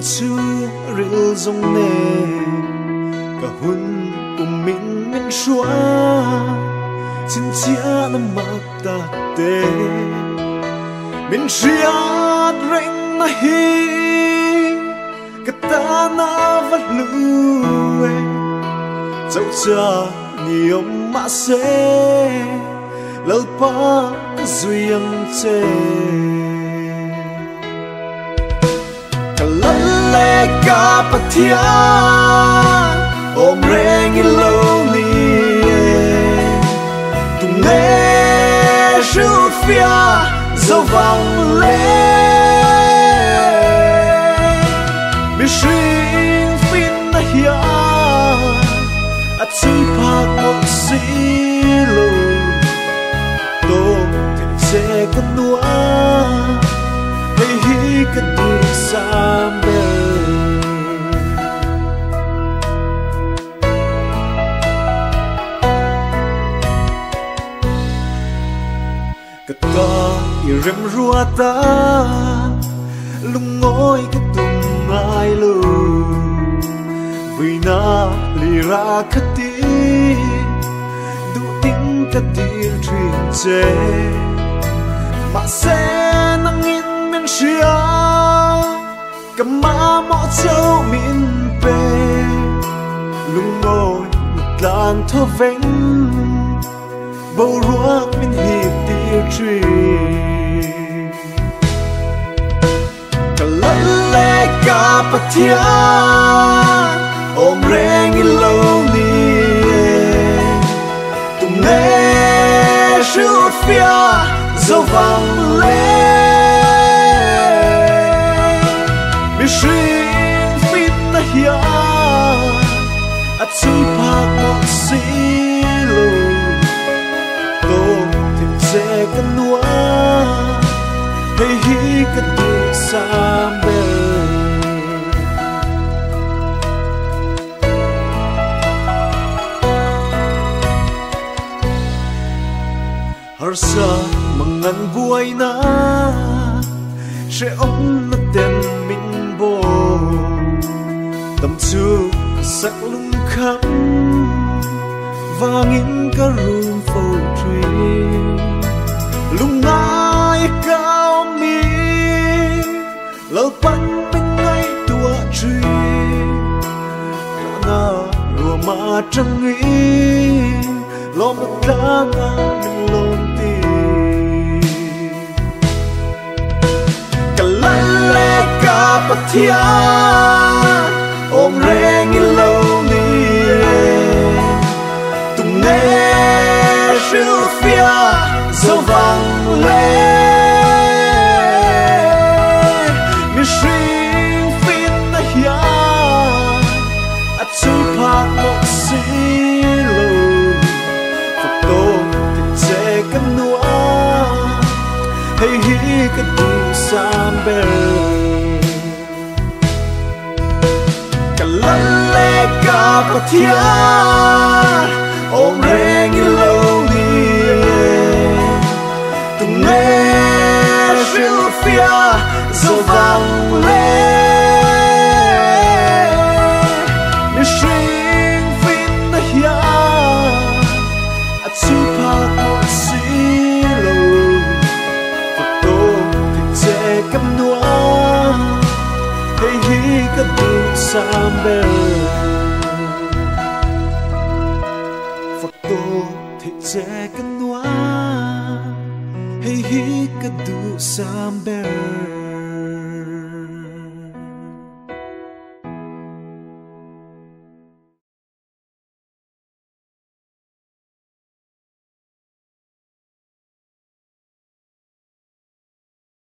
chu ril dòng nè cả hun cùng mình xóa xin chia năm mặc ta tê mình chia rèn na hi cả ta na vật lue dẫu cha nhiều mà sẽ lâu pa duyên chê cả lần lệ cả bát thiên ôm rèn lâu ni tung nghe rượu phia dấu vòng lên biết sinh fin na hiya at suy phạt một xí lù tô thì sẽ có núa hay hi cái đường xa bên cái ta rem rua ta lung ngồi cái tung ai lu vì na li ra khát ti du tin cái tin truyền chế mà sẽ nang in men xia cầm má mõ châu min pe lung ngồi một làn thơ vén bầu ruộng min hiệp tia tree cả lần lệ cả bát thiên ôm rèn lâu ni tung nghe rượu phia dấu vòng lên biết sinh fin na hiya at suy phạt một xí lù tô thì sẽ có núa hay hi cái đường xa bên har sa mangan buhay na sẽ ông na tem mình bo tâm chu sắc lung khắp vangin ka room for tree lung ngai cao mi lâu pan bên ngay tua tree na lùa ma trăng nghĩ lo một lá mình lôn ti cả lần lệ cả bát thiên ôm rèn lâu ni tung nghe rượu phia dấu vàng lên mi sinh fin na hiya at suy phạt một xí lù phật tô thì sẽ cắm núa hay hi cái đường xa bên cả lần lệ cả bát thiên ôm rèn lâu ni tung nghe rượu phia dấu vàng lên mi sinh fin na hiya at suy phạt một xí lù phật tô thì sẽ cắm núa hay hi cái đường xa bên phật tô thì sẽ cắm núa hay hi cái đường xa bên